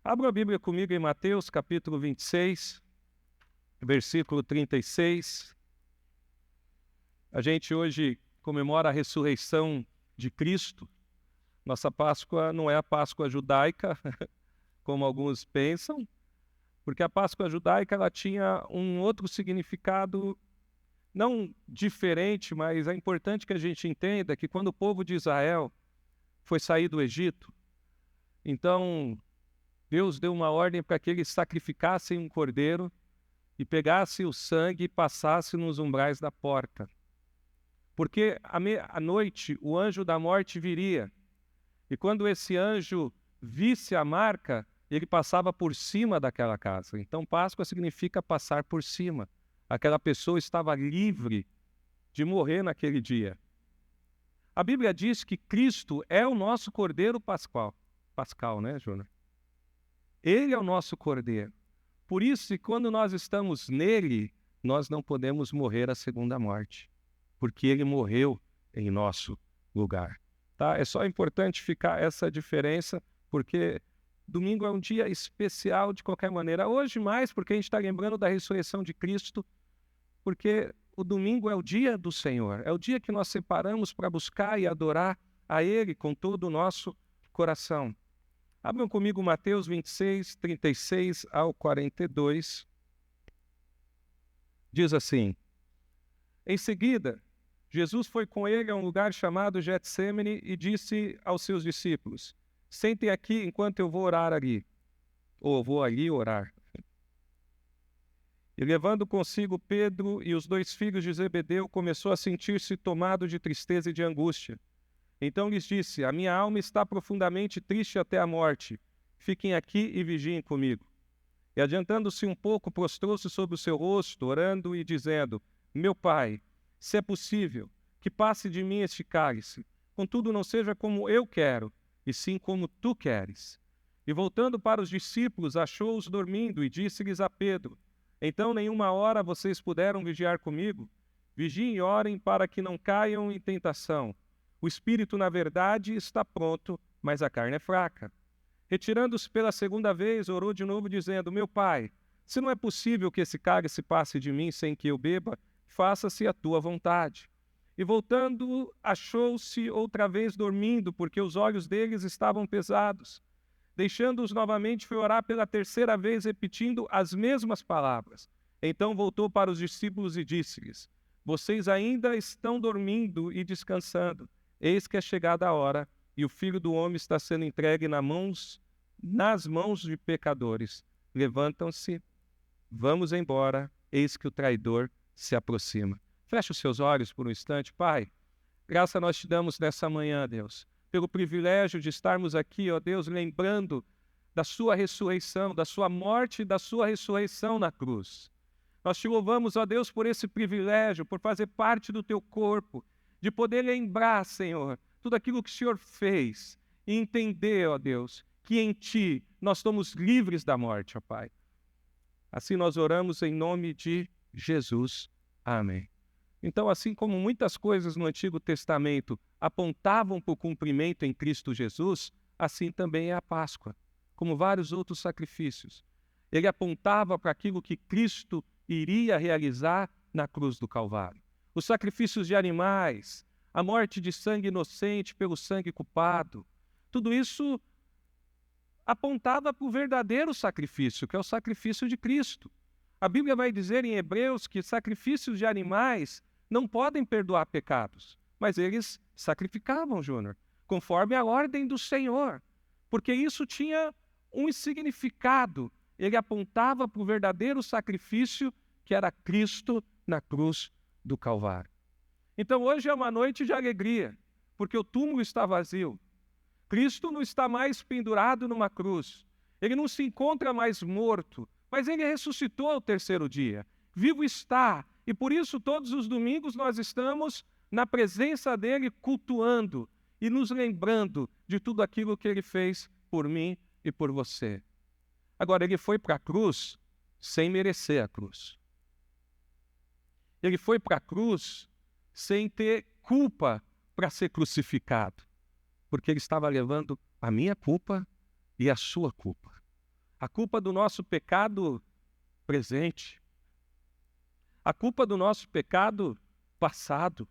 Abra a Bíblia comigo em Mateus, capítulo 26, versículo 36. A gente hoje comemora a ressurreição de Cristo. Nossa Páscoa não é a Páscoa judaica, como alguns pensam, porque a Páscoa judaica ela tinha um outro significado, não diferente, mas é importante que a gente entenda que quando o povo de Israel foi sair do Egito, então Deus deu uma ordem para que eles sacrificassem um cordeiro e pegassem o sangue e passassem nos umbrais da porta. Porque à noite o anjo da morte viria. E quando esse anjo visse a marca, ele passava por cima daquela casa. Então Páscoa significa passar por cima. Aquela pessoa estava livre de morrer naquele dia. A Bíblia diz que Cristo é o nosso cordeiro pascal, né, Júnior? Ele é o nosso cordeiro. Por isso, quando nós estamos nele, nós não podemos morrer a segunda morte, porque ele morreu em nosso lugar. Tá? É só importante ficar essa diferença, porque domingo é um dia especial de qualquer maneira. Hoje mais, porque a gente está lembrando da ressurreição de Cristo, porque o domingo é o dia do Senhor, é o dia que nós separamos para buscar e adorar a Ele com todo o nosso coração. Abram comigo Mateus 26, 36 ao 42. Diz assim: Em seguida, Jesus foi com ele a um lugar chamado Getsêmani e disse aos seus discípulos: Sentem aqui enquanto eu vou orar ali. Ou vou ali orar. E levando consigo Pedro e os 2 filhos de Zebedeu, começou a sentir-se tomado de tristeza e de angústia. Então lhes disse: A minha alma está profundamente triste até a morte. Fiquem aqui e vigiem comigo. E adiantando-se um pouco, prostrou-se sobre o seu rosto, orando e dizendo: Meu Pai, se é possível, que passe de mim este cálice. Contudo, não seja como eu quero, e sim como tu queres. E voltando para os discípulos, achou-os dormindo e disse-lhes a Pedro: Então nenhuma hora vocês puderam vigiar comigo? Vigiem e orem para que não caiam em tentação. O espírito, na verdade, está pronto, mas a carne é fraca. Retirando-se pela segunda vez, orou de novo, dizendo: Meu Pai, se não é possível que esse cálice passe de mim sem que eu beba, faça-se a tua vontade. E voltando, achou-se outra vez dormindo, porque os olhos deles estavam pesados. Deixando-os novamente, foi orar pela terceira vez, repetindo as mesmas palavras. Então voltou para os discípulos e disse-lhes: Vocês ainda estão dormindo e descansando. Eis que é chegada a hora, e o Filho do Homem está sendo entregue nas mãos de pecadores. Levantam-se, vamos embora, eis que o traidor se aproxima. Feche os seus olhos por um instante. Pai, graça nós te damos nessa manhã, Deus, pelo privilégio de estarmos aqui, ó Deus, lembrando da sua ressurreição, da sua morte e da sua ressurreição na cruz. Nós te louvamos, ó Deus, por esse privilégio, por fazer parte do teu corpo, de poder lembrar, Senhor, tudo aquilo que o Senhor fez e entender, ó Deus, que em Ti nós somos livres da morte, ó Pai. Assim nós oramos em nome de Jesus. Amém. Então, assim como muitas coisas no Antigo Testamento apontavam para o cumprimento em Cristo Jesus, assim também é a Páscoa, como vários outros sacrifícios. Ele apontava para aquilo que Cristo iria realizar na cruz do Calvário. Os sacrifícios de animais, a morte de sangue inocente pelo sangue culpado, tudo isso apontava para o verdadeiro sacrifício, que é o sacrifício de Cristo. A Bíblia vai dizer em Hebreus que sacrifícios de animais não podem perdoar pecados, mas eles sacrificavam, Júnior, conforme a ordem do Senhor, porque isso tinha um significado. Ele apontava para o verdadeiro sacrifício que era Cristo na cruz do Calvário. Então hoje é uma noite de alegria, porque o túmulo está vazio. Cristo não está mais pendurado numa cruz. Ele não se encontra mais morto, mas ele ressuscitou ao terceiro dia. Vivo está, e por isso todos os domingos nós estamos na presença dele, cultuando e nos lembrando de tudo aquilo que ele fez por mim e por você. Agora, ele foi para a cruz sem merecer a cruz. Ele foi para a cruz sem ter culpa para ser crucificado, porque ele estava levando a minha culpa e a sua culpa. a culpa do nosso pecado presente, a culpa do nosso pecado passado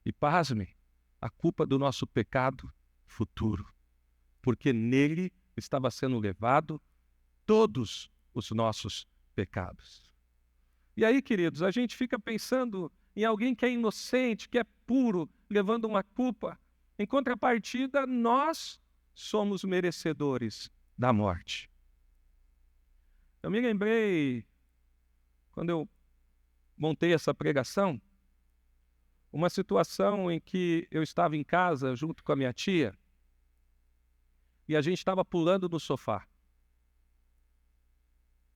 e, pasme, a culpa do nosso pecado futuro, porque nele estava sendo levado todos os nossos pecados. E aí, queridos, a gente fica pensando em alguém que é inocente, que é puro, levando uma culpa. Em contrapartida, nós somos merecedores da morte. Eu me lembrei, quando eu montei essa pregação, uma situação em que eu estava em casa junto com a minha tia e a gente estava pulando no sofá.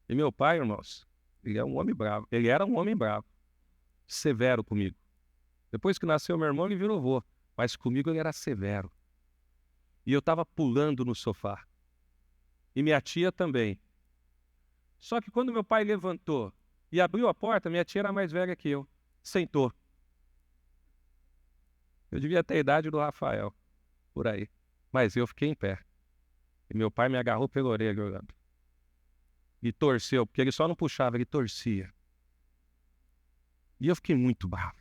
E meu pai, irmãos, ele é um homem bravo. Ele era um homem bravo, severo comigo. Depois que nasceu meu irmão, ele virou vô, mas comigo ele era severo. E eu estava pulando no sofá. E minha tia também. Só que quando meu pai levantou e abriu a porta, minha tia era mais velha que eu. Sentou. Eu devia ter a idade do Rafael, por aí. Mas eu fiquei em pé. E meu pai me agarrou pela orelha, olhando. E torceu, porque ele só não puxava, ele torcia. E eu fiquei muito bravo.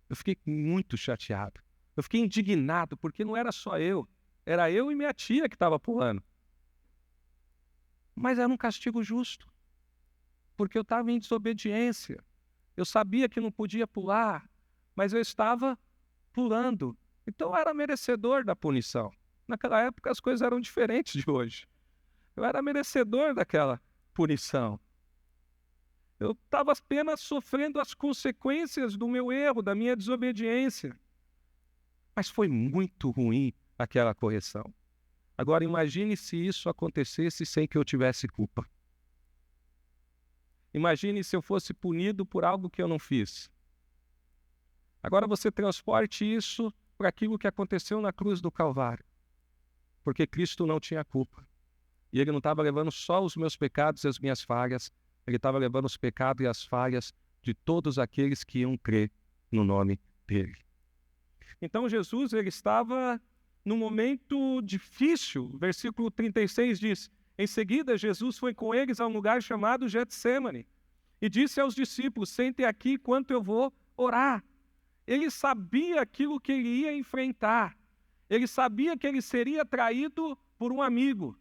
Eu fiquei muito chateado. Eu fiquei indignado, porque não era só eu. Era eu e minha tia que estava pulando. Mas era um castigo justo. Porque eu estava em desobediência. Eu sabia que não podia pular, mas eu estava pulando. Então eu era merecedor da punição. Naquela época as coisas eram diferentes de hoje. Eu era merecedor daquela punição. Eu estava apenas sofrendo as consequências do meu erro, da minha desobediência. Mas foi muito ruim aquela correção. Agora imagine se isso acontecesse sem que eu tivesse culpa. Imagine se eu fosse punido por algo que eu não fiz. Agora você transporte isso para aquilo que aconteceu na cruz do Calvário. Porque Cristo não tinha culpa. E Ele não estava levando só os meus pecados e as minhas falhas, Ele estava levando os pecados e as falhas de todos aqueles que iam crer no nome dEle. Então Jesus, Ele estava num momento difícil. Versículo 36 diz: em seguida, Jesus foi com eles a um lugar chamado Getsêmani e disse aos discípulos: sentem aqui enquanto eu vou orar. Ele sabia aquilo que ele ia enfrentar. Ele sabia que ele seria traído por um amigo.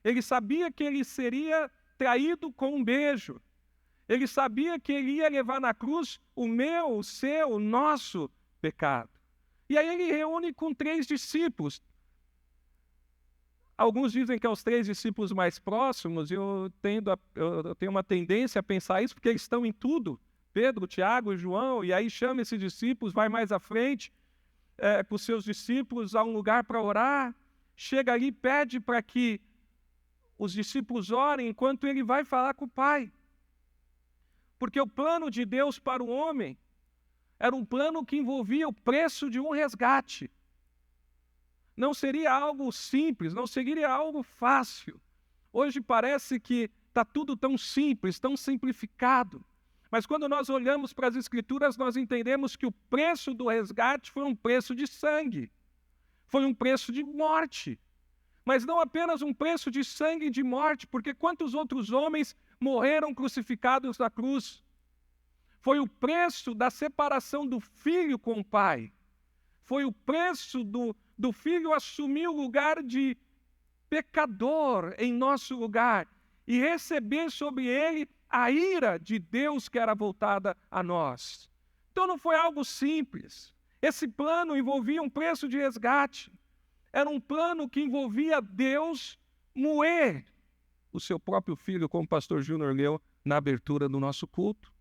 Ele sabia que ele seria traído com um beijo. Ele sabia que ele ia levar na cruz o meu, o seu, o nosso pecado. E aí ele reúne com 3 discípulos. Alguns dizem que é os 3 discípulos mais próximos, e eu tenho uma tendência a pensar isso, porque eles estão em tudo. Pedro, Tiago e João, e aí chama esses discípulos, vai mais à frente com os seus discípulos a um lugar para orar, chega ali e pede para que os discípulos orem enquanto ele vai falar com o Pai. Porque o plano de Deus para o homem era um plano que envolvia o preço de um resgate. Não seria algo simples, não seria algo fácil. Hoje parece que está tudo tão simples, tão simplificado. Mas quando nós olhamos para as Escrituras, nós entendemos que o preço do resgate foi um preço de sangue. Foi um preço de morte. Mas não apenas um preço de sangue e de morte, porque quantos outros homens morreram crucificados na cruz? Foi o preço da separação do filho com o pai. Foi o preço do filho assumir o lugar de pecador em nosso lugar e receber sobre ele a ira de Deus que era voltada a nós. Então não foi algo simples. Esse plano envolvia um preço de resgate. Era um plano que envolvia Deus moer o seu próprio filho, como o pastor Júnior leu na abertura do nosso culto.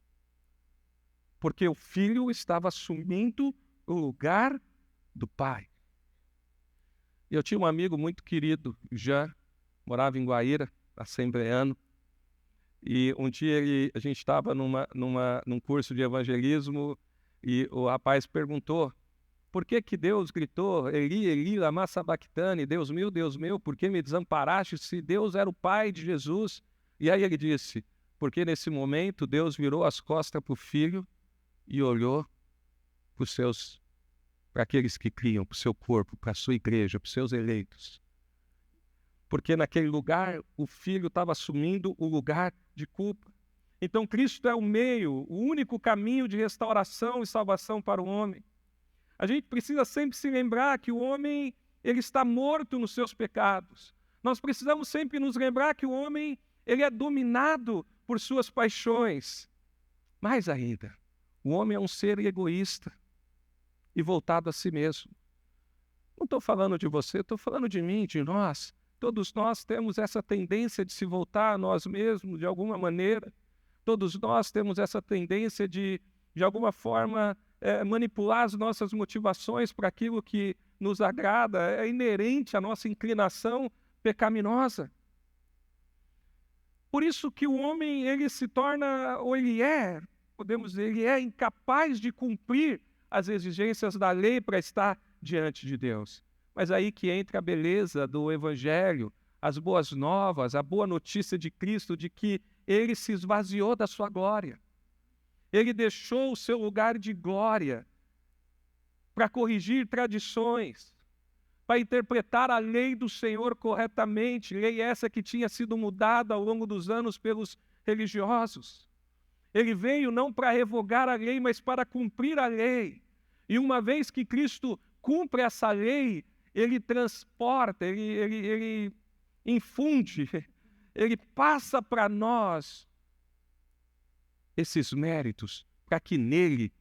Porque o filho estava assumindo o lugar do pai. E eu tinha um amigo muito querido, Jean, morava em Guaíra, assembleano, e um dia a gente estava num curso de evangelismo e o rapaz perguntou por que Deus gritou, Eli, Eli, lama sabachthani, Deus meu, por que me desamparaste, se Deus era o pai de Jesus? E aí ele disse, porque nesse momento Deus virou as costas para o filho e olhou para aqueles que criam, para o seu corpo, para a sua igreja, para os seus eleitos. porque naquele lugar o Filho estava assumindo o lugar de culpa. Então Cristo é o meio, o único caminho de restauração e salvação para o homem. A gente precisa sempre se lembrar que o homem, ele está morto nos seus pecados. Nós precisamos sempre nos lembrar que o homem, ele é dominado por suas paixões. Mais ainda, o homem é um ser egoísta e voltado a si mesmo. Não estou falando de você, estou falando de mim, de nós. Todos nós temos essa tendência de se voltar a nós mesmos de alguma maneira. Todos nós temos essa tendência de alguma forma, manipular as nossas motivações para aquilo que nos agrada. É inerente à nossa inclinação pecaminosa. Por isso que o homem, ele se torna, ou ele é, podemos dizer, ele é incapaz de cumprir as exigências da lei para estar diante de Deus. Mas aí que entra a beleza do Evangelho, as boas novas, a boa notícia de Cristo, de que ele se esvaziou da sua glória. Ele deixou o seu lugar de glória para corrigir tradições, para interpretar a lei do Senhor corretamente, lei essa que tinha sido mudada ao longo dos anos pelos religiosos. Ele veio não para revogar a lei, mas para cumprir a lei. E uma vez que Cristo cumpre essa lei, ele transporta, ele infunde, ele passa para nós esses méritos, para que nele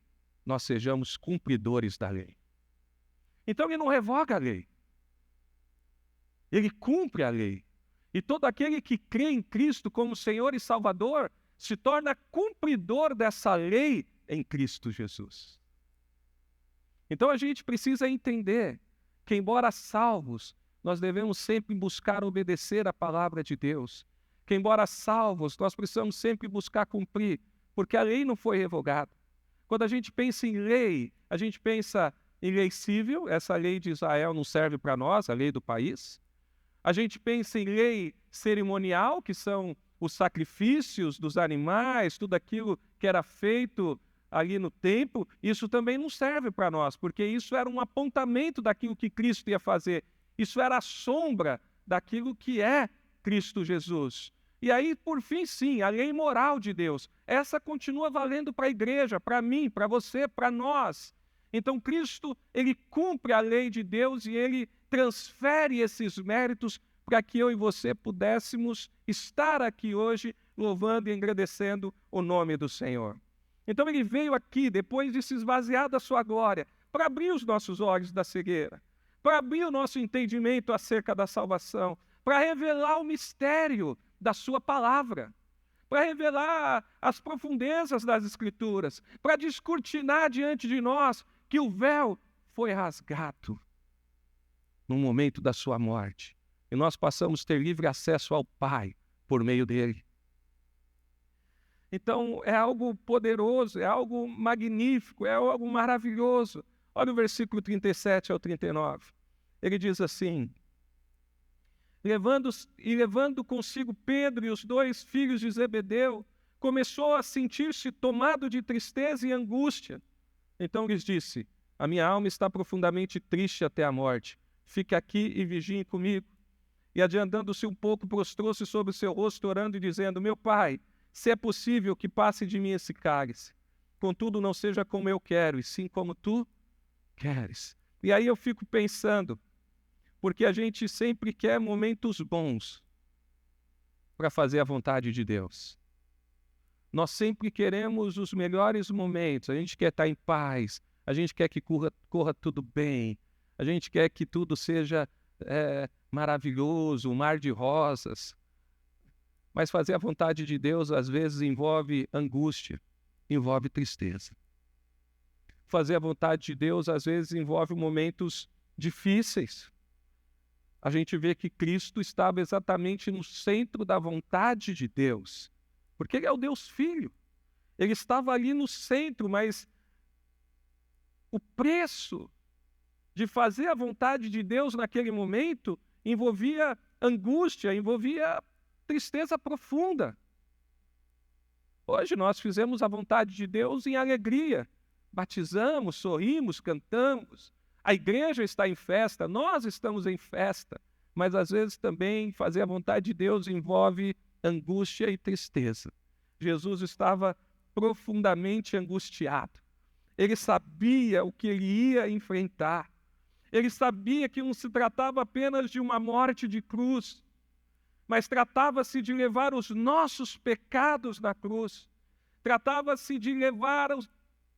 nós sejamos cumpridores da lei. Então ele não revoga a lei, ele cumpre a lei. E todo aquele que crê em Cristo como Senhor e Salvador se torna cumpridor dessa lei em Cristo Jesus. Então a gente precisa entender que, embora salvos, nós devemos sempre buscar obedecer a palavra de Deus. Que, embora salvos, nós precisamos sempre buscar cumprir, porque a lei não foi revogada. Quando a gente pensa em lei, a gente pensa em lei civil, essa lei de Israel não serve para nós, a lei do país. A gente pensa em lei cerimonial, que são os sacrifícios dos animais, tudo aquilo que era feito ali no templo, isso também não serve para nós, porque isso era um apontamento daquilo que Cristo ia fazer. Isso era a sombra daquilo que é Cristo Jesus. E aí, por fim, sim, a lei moral de Deus, essa continua valendo para a igreja, para mim, para você, para nós. Então, Cristo, ele cumpre a lei de Deus e ele transfere esses méritos para que eu e você pudéssemos estar aqui hoje louvando e agradecendo o nome do Senhor. Então ele veio aqui, depois de se esvaziar da sua glória, para abrir os nossos olhos da cegueira, para abrir o nosso entendimento acerca da salvação, para revelar o mistério da sua palavra, para revelar as profundezas das Escrituras, para descortinar diante de nós que o véu foi rasgado no momento da sua morte. E nós passamos a ter livre acesso ao Pai por meio dele. Então, é algo poderoso, é algo magnífico, é algo maravilhoso. Olha o versículo 37 ao 39. Ele diz assim: levando consigo Pedro e os 2 filhos de Zebedeu, começou a sentir-se tomado de tristeza e angústia. Então lhes disse: a minha alma está profundamente triste até a morte. Fique aqui e vigiem comigo. E adiantando-se um pouco, prostrou-se sobre o seu rosto, orando e dizendo: meu pai, se é possível que passe de mim esse cálice, contudo não seja como eu quero, e sim como tu queres. E aí eu fico pensando, porque a gente sempre quer momentos bons para fazer a vontade de Deus. Nós sempre queremos os melhores momentos, a gente quer estar em paz, a gente quer que corra tudo bem, a gente quer que tudo seja maravilhoso, um mar de rosas. Mas fazer a vontade de Deus às vezes envolve angústia, envolve tristeza. Fazer a vontade de Deus às vezes envolve momentos difíceis. A gente vê que Cristo estava exatamente no centro da vontade de Deus, porque ele é o Deus Filho. Ele estava ali no centro, mas o preço de fazer a vontade de Deus naquele momento envolvia angústia, envolvia tristeza profunda. Hoje nós fizemos a vontade de Deus em alegria. Batizamos, sorrimos, cantamos. A igreja está em festa, nós estamos em festa. mas às vezes também fazer a vontade de Deus envolve angústia e tristeza. Jesus estava profundamente angustiado. Ele sabia o que ele ia enfrentar. Ele sabia que não se tratava apenas de uma morte de cruz, mas tratava-se de levar os nossos pecados na cruz. Tratava-se de levar o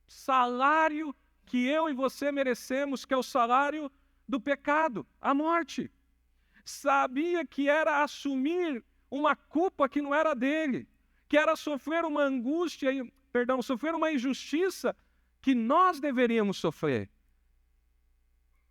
salário que eu e você merecemos, que é o salário do pecado, a morte. Sabia que era assumir uma culpa que não era dele, que era sofrer uma angústia, sofrer uma injustiça que nós deveríamos sofrer.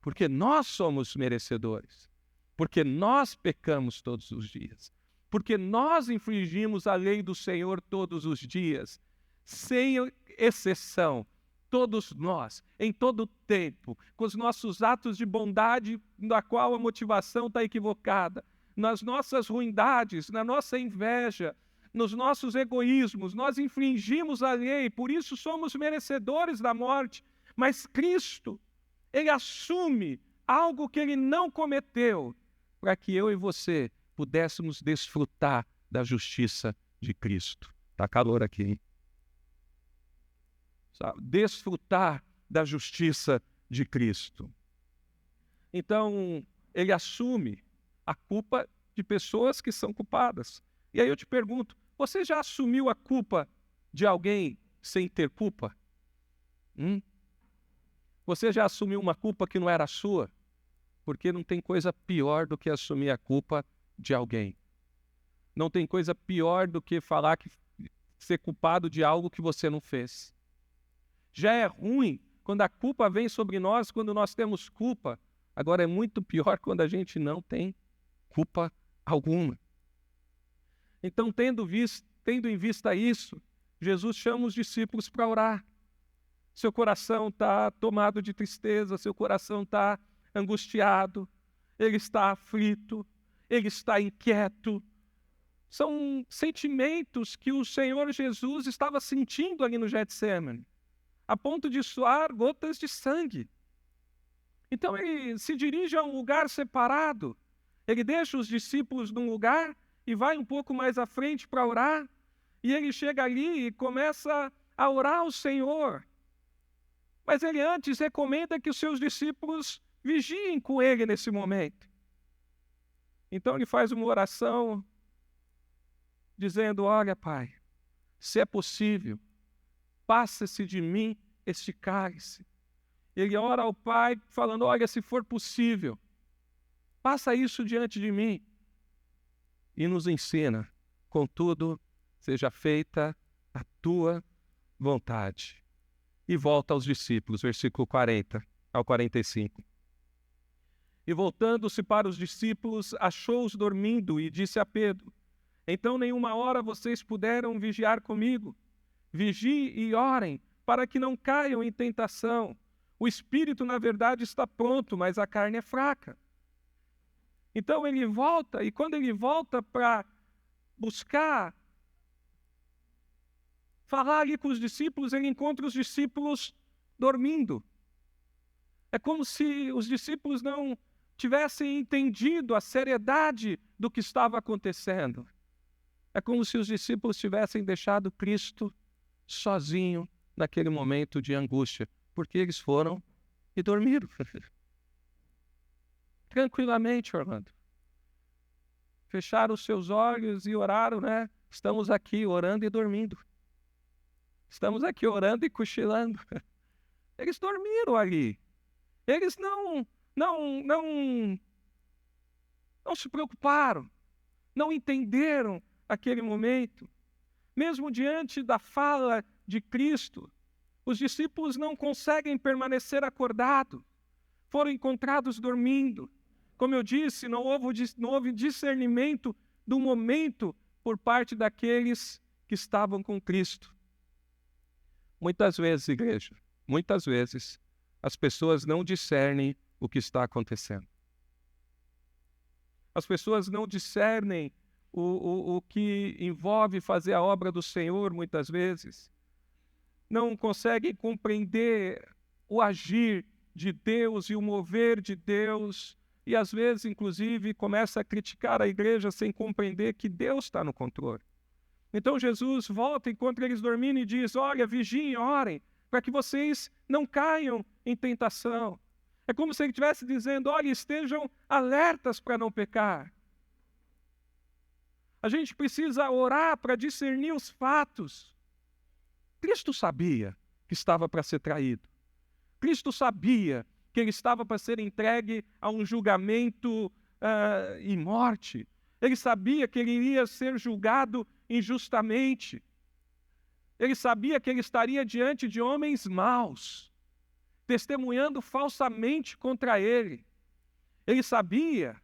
Porque nós somos merecedores. Porque nós pecamos todos os dias. Porque nós infringimos a lei do Senhor todos os dias. Sem exceção. Todos nós, em todo tempo, com os nossos atos de bondade, na qual a motivação está equivocada, nas nossas ruindades, na nossa inveja, nos nossos egoísmos, nós infringimos a lei, por isso somos merecedores da morte. Mas Cristo, Ele assume algo que Ele não cometeu, para que eu e você pudéssemos desfrutar da justiça de Cristo. Está calor aqui, hein? Desfrutar da justiça de Cristo. Então, ele assume a culpa de pessoas que são culpadas. E aí eu te pergunto, você já assumiu a culpa de alguém sem ter culpa? Você já assumiu uma culpa que não era sua? Porque não tem coisa pior do que assumir a culpa de alguém. Não tem coisa pior do que falar que ser culpado de algo que você não fez. Já é ruim quando a culpa vem sobre nós, quando nós temos culpa. Agora é muito pior quando a gente não tem culpa alguma. Então, tendo em vista isso, Jesus chama os discípulos para orar. Seu coração está tomado de tristeza, seu coração está angustiado, ele está aflito, ele está inquieto. São sentimentos que o Senhor Jesus estava sentindo ali no Getsêmani, a ponto de suar gotas de sangue. Então ele se dirige a um lugar separado, ele deixa os discípulos num lugar e vai um pouco mais à frente para orar, e ele chega ali e começa a orar ao Senhor. Mas ele antes recomenda que os seus discípulos vigiem com ele nesse momento. Então ele faz uma oração dizendo: olha, Pai, se é possível, passa-se de mim este cálice. Ele ora ao Pai falando: olha, se for possível, passa isso diante de mim. E nos ensina: contudo, seja feita a tua vontade. E volta aos discípulos, versículo 40 ao 45. E voltando-se para os discípulos, achou-os dormindo e disse a Pedro: então nenhuma hora vocês puderam vigiar comigo. Vigiem e orem, para que não caiam em tentação. O espírito, na verdade, está pronto, mas a carne é fraca. Então ele volta, e quando ele volta para buscar falar ali com os discípulos, ele encontra os discípulos dormindo. É como se os discípulos não tivessem entendido a seriedade do que estava acontecendo. É como se os discípulos tivessem deixado Cristo sozinho naquele momento de angústia, porque eles foram e dormiram. Tranquilamente, Orlando. Fecharam os seus olhos e oraram, né? Estamos aqui orando e dormindo. Estamos aqui orando e cochilando. Eles dormiram ali. Eles não se preocuparam, não entenderam aquele momento. Mesmo diante da fala de Cristo, os discípulos não conseguem permanecer acordados. Foram encontrados dormindo. Como eu disse, não houve discernimento do momento por parte daqueles que estavam com Cristo. Muitas vezes, igreja, muitas vezes, as pessoas não discernem o que está acontecendo. As pessoas não discernem o que envolve fazer a obra do Senhor, muitas vezes. Não conseguem compreender o agir de Deus e o mover de Deus e às vezes, inclusive, começa a criticar a igreja sem compreender que Deus está no controle. Então Jesus volta, encontra eles dormindo e diz: olha, vigiem, orem, para que vocês não caiam em tentação. É como se ele estivesse dizendo: olha, estejam alertas para não pecar. A gente precisa orar para discernir os fatos. Cristo sabia que estava para ser traído. Cristo sabia que ele estava para ser entregue a um julgamento e morte. Ele sabia que ele iria ser julgado injustamente. Ele sabia que ele estaria diante de homens maus, testemunhando falsamente contra ele. Ele sabia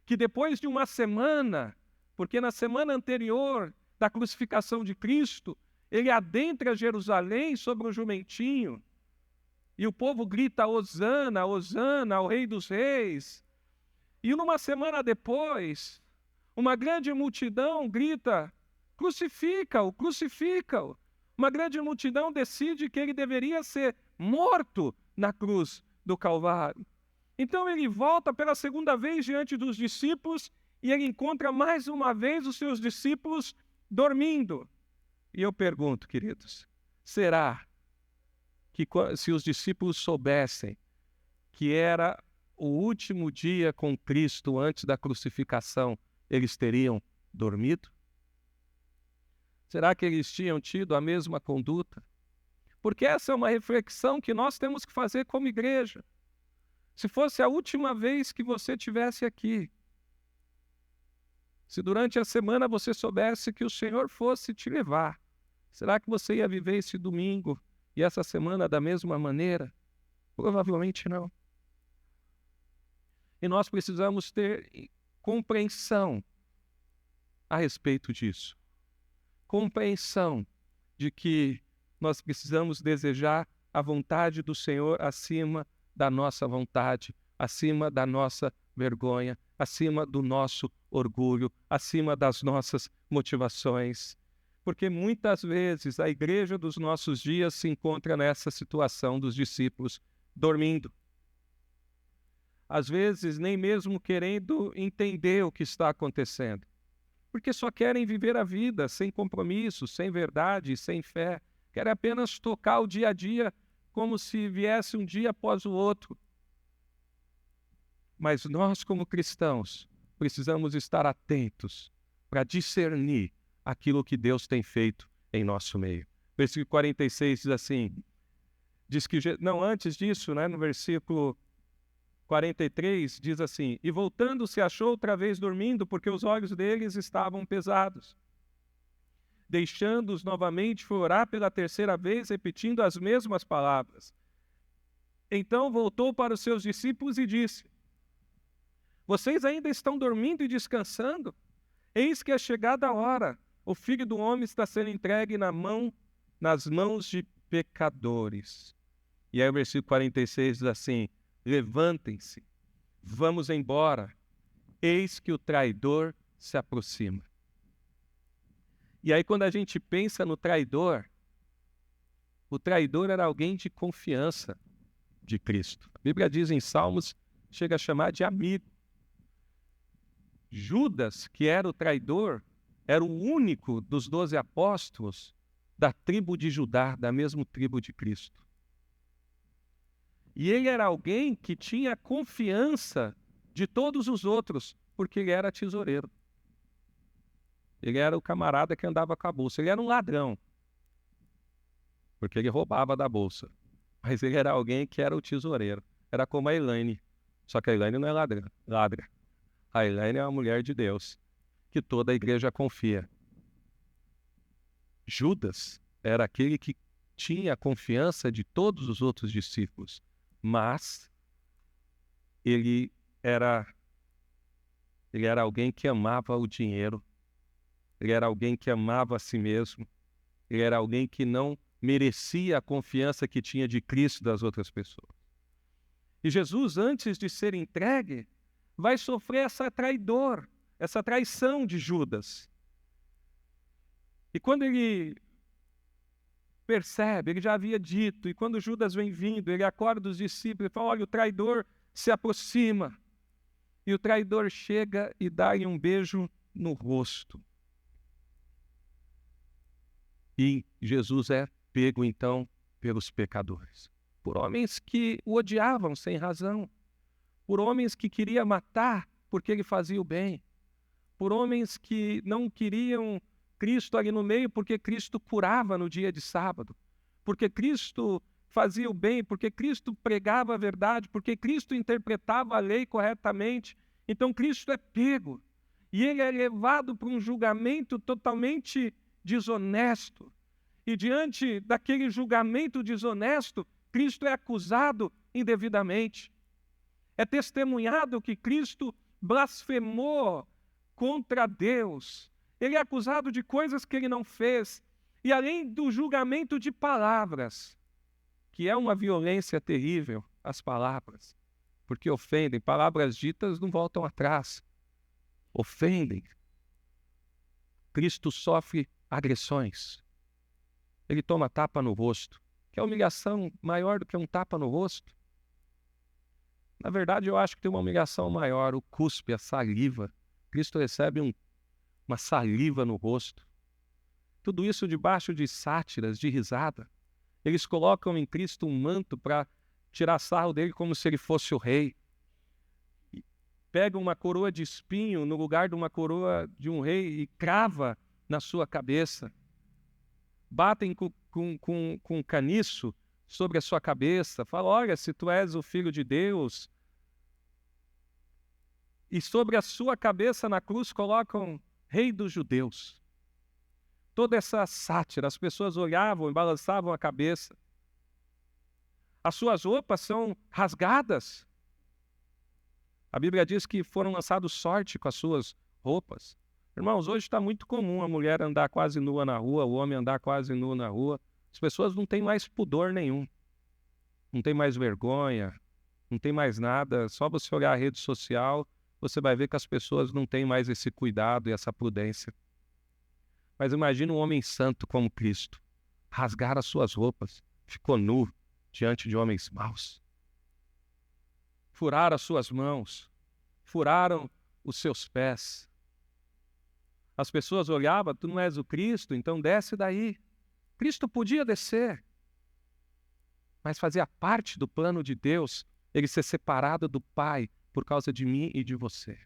que depois de uma semana, porque na semana anterior da crucificação de Cristo, ele adentra Jerusalém sobre um jumentinho, e o povo grita: Hosana, Hosana, ao Rei dos Reis. E numa semana depois, uma grande multidão grita: crucifica-o, crucifica-o. Uma grande multidão decide que ele deveria ser morto na cruz do Calvário. Então ele volta pela segunda vez diante dos discípulos e ele encontra mais uma vez os seus discípulos dormindo. E eu pergunto, queridos, será que se os discípulos soubessem que era o último dia com Cristo antes da crucificação, eles teriam dormido? Será que eles tinham tido a mesma conduta? Porque essa é uma reflexão que nós temos que fazer como igreja. Se fosse a última vez que você estivesse aqui, se durante a semana você soubesse que o Senhor fosse te levar, será que você ia viver esse domingo e essa semana da mesma maneira? Provavelmente não. E nós precisamos ter compreensão a respeito disso. Compreensão de que nós precisamos desejar a vontade do Senhor acima da nossa vontade, acima da nossa vergonha, acima do nosso orgulho, acima das nossas motivações. Porque muitas vezes a igreja dos nossos dias se encontra nessa situação dos discípulos dormindo. Às vezes nem mesmo querendo entender o que está acontecendo. Porque só querem viver a vida sem compromisso, sem verdade, sem fé. Querem apenas tocar o dia a dia como se viesse um dia após o outro. Mas nós, como cristãos, precisamos estar atentos para discernir aquilo que Deus tem feito em nosso meio. Versículo 46 diz assim, antes disso, no versículo 43, diz assim: e voltando-se achou outra vez dormindo, porque os olhos deles estavam pesados. Deixando-os novamente, foi orar pela terceira vez, repetindo as mesmas palavras. Então voltou para os seus discípulos e disse: vocês ainda estão dormindo e descansando? Eis que é chegada a hora, o Filho do Homem está sendo entregue nas mãos de pecadores. E aí o versículo 46 diz assim: levantem-se, vamos embora, eis que o traidor se aproxima. E aí quando a gente pensa no traidor, o traidor era alguém de confiança de Cristo. A Bíblia diz em Salmos, chega a chamar de amigo. Judas, que era o traidor, era o único dos 12 apóstolos da tribo de Judá, da mesma tribo de Cristo. E ele era alguém que tinha confiança de todos os outros, porque ele era tesoureiro. Ele era o camarada que andava com a bolsa. Ele era um ladrão, porque ele roubava da bolsa. Mas ele era alguém que era o tesoureiro. Era como a Elaine. Só que a Elaine não é ladra. A Elaine é uma mulher de Deus, que toda a igreja confia. Judas era aquele que tinha a confiança de todos os outros discípulos, mas ele era alguém que amava o dinheiro, ele era alguém que amava a si mesmo, ele era alguém que não merecia a confiança que tinha de Cristo das outras pessoas. E Jesus, antes de ser entregue, vai sofrer essa traição de Judas. E quando ele percebe, ele já havia dito, e quando Judas vem vindo, ele acorda os discípulos e fala: olha, o traidor se aproxima. e o traidor chega e dá-lhe um beijo no rosto. E Jesus é pego, então, pelos pecadores. Por homens que o odiavam sem razão. Por homens que queriam matar porque ele fazia o bem. Por homens que não queriam Cristo ali no meio porque Cristo curava no dia de sábado. Porque Cristo fazia o bem, porque Cristo pregava a verdade, porque Cristo interpretava a lei corretamente. Então Cristo é pego. E ele é levado para um julgamento totalmente desonesto. E diante daquele julgamento desonesto, Cristo é acusado indevidamente. É testemunhado que Cristo blasfemou contra Deus. Ele é acusado de coisas que ele não fez. E além do julgamento de palavras, que é uma violência terrível, as palavras, porque ofendem, palavras ditas não voltam atrás. Ofendem. Cristo sofre agressões. Ele toma tapa no rosto. Que é humilhação maior do que um tapa no rosto? Na verdade, eu acho que tem uma humilhação maior, o cuspe, a saliva. Cristo recebe uma saliva no rosto. Tudo isso debaixo de sátiras, de risada. Eles colocam em Cristo um manto para tirar sarro dele como se ele fosse o rei. Pega uma coroa de espinho no lugar de uma coroa de um rei e crava na sua cabeça. Batem com caniço sobre a sua cabeça. Falam, olha, se tu és o Filho de Deus. E sobre a sua cabeça na cruz colocam Rei dos Judeus. Toda essa sátira, as pessoas olhavam e balançavam a cabeça. As suas roupas são rasgadas. A Bíblia diz que foram lançados sorte com as suas roupas. Irmãos, hoje está muito comum a mulher andar quase nua na rua, o homem andar quase nu na rua. As pessoas não têm mais pudor nenhum. Não tem mais vergonha, não tem mais nada. Só você olhar a rede social, você vai ver que as pessoas não têm mais esse cuidado e essa prudência. Mas imagina um homem santo como Cristo. Rasgar as suas roupas, ficou nu diante de homens maus. Furaram as suas mãos, furaram os seus pés. As pessoas olhavam, tu não és o Cristo, então desce daí. Cristo podia descer, mas fazia parte do plano de Deus ele ser separado do Pai por causa de mim e de você.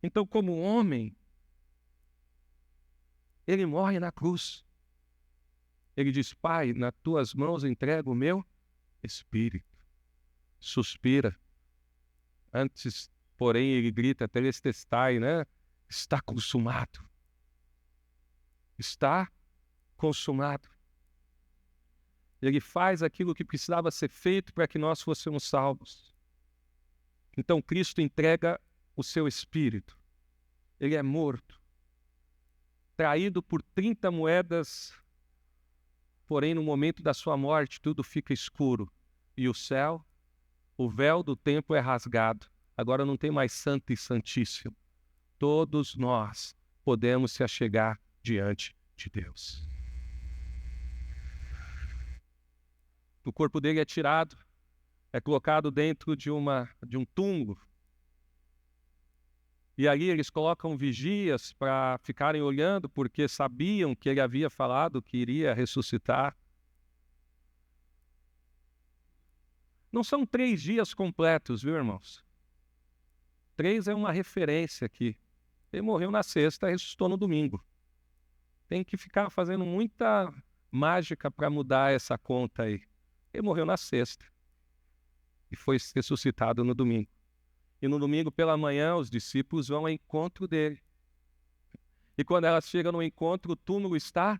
Então, como homem, ele morre na cruz. Ele diz, Pai, nas tuas mãos entrego o meu espírito. Suspira. Antes, porém, ele grita, telestai, né? Está consumado. Está consumado. Ele faz aquilo que precisava ser feito para que nós fôssemos salvos. Então, Cristo entrega o seu espírito. Ele é morto. Traído por 30 moedas, porém, no momento da sua morte, tudo fica escuro. E o céu, o véu do templo é rasgado. Agora não tem mais santo e santíssimo. Todos nós podemos se achegar diante de Deus. O corpo dele é tirado, é colocado dentro de um túmulo. E ali eles colocam vigias para ficarem olhando, porque sabiam que ele havia falado que iria ressuscitar. Não são 3 dias completos, viu, irmãos? 3 é uma referência aqui. Ele morreu na sexta e ressuscitou no domingo. Tem que ficar fazendo muita mágica para mudar essa conta aí. Ele morreu na sexta e foi ressuscitado no domingo. E no domingo pela manhã os discípulos vão ao encontro dele. E quando elas chegam no encontro, o túmulo está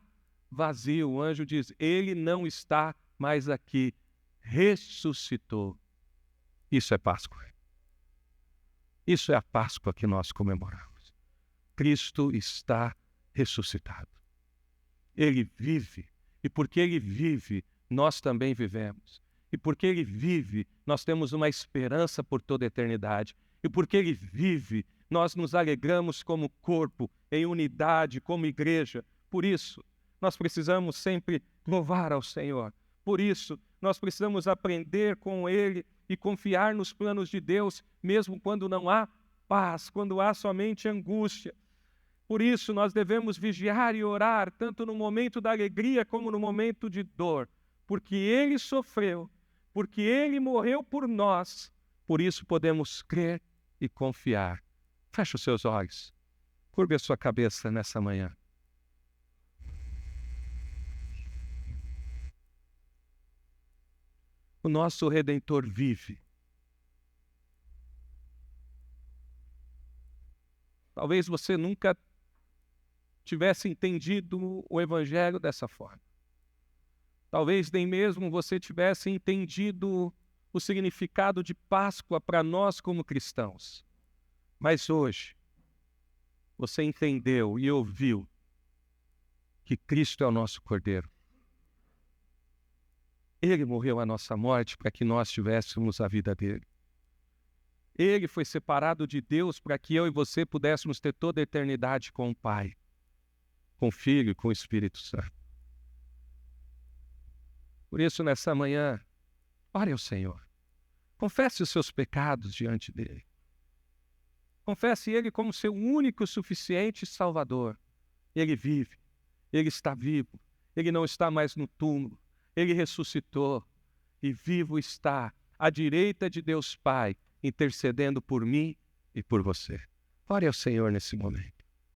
vazio. O anjo diz, ele não está mais aqui. Ressuscitou. Isso é Páscoa. Isso é a Páscoa que nós comemoramos. Cristo está ressuscitado. Ele vive. E porque ele vive, nós também vivemos. E porque ele vive, nós temos uma esperança por toda a eternidade. E porque ele vive, nós nos alegramos como corpo, em unidade, como igreja. Por isso, nós precisamos sempre louvar ao Senhor. Por isso, nós precisamos aprender com ele e confiar nos planos de Deus, mesmo quando não há paz, quando há somente angústia. Por isso, nós devemos vigiar e orar, tanto no momento da alegria como no momento de dor, porque Ele sofreu, porque Ele morreu por nós. Por isso, podemos crer e confiar. Feche os seus olhos. Curve a sua cabeça nessa manhã. O nosso Redentor vive. Talvez você nunca tivesse entendido o Evangelho dessa forma. Talvez nem mesmo você tivesse entendido o significado de Páscoa para nós como cristãos. Mas hoje, você entendeu e ouviu que Cristo é o nosso Cordeiro. Ele morreu a nossa morte para que nós tivéssemos a vida dele. Ele foi separado de Deus para que eu e você pudéssemos ter toda a eternidade com o Pai, com o Filho e com o Espírito Santo. Por isso, nessa manhã, ore ao Senhor. Confesse os seus pecados diante dele. Confesse ele como seu único e suficiente Salvador. Ele vive, ele está vivo, ele não está mais no túmulo, ele ressuscitou e vivo está à direita de Deus Pai, intercedendo por mim e por você. Ore ao Senhor nesse momento.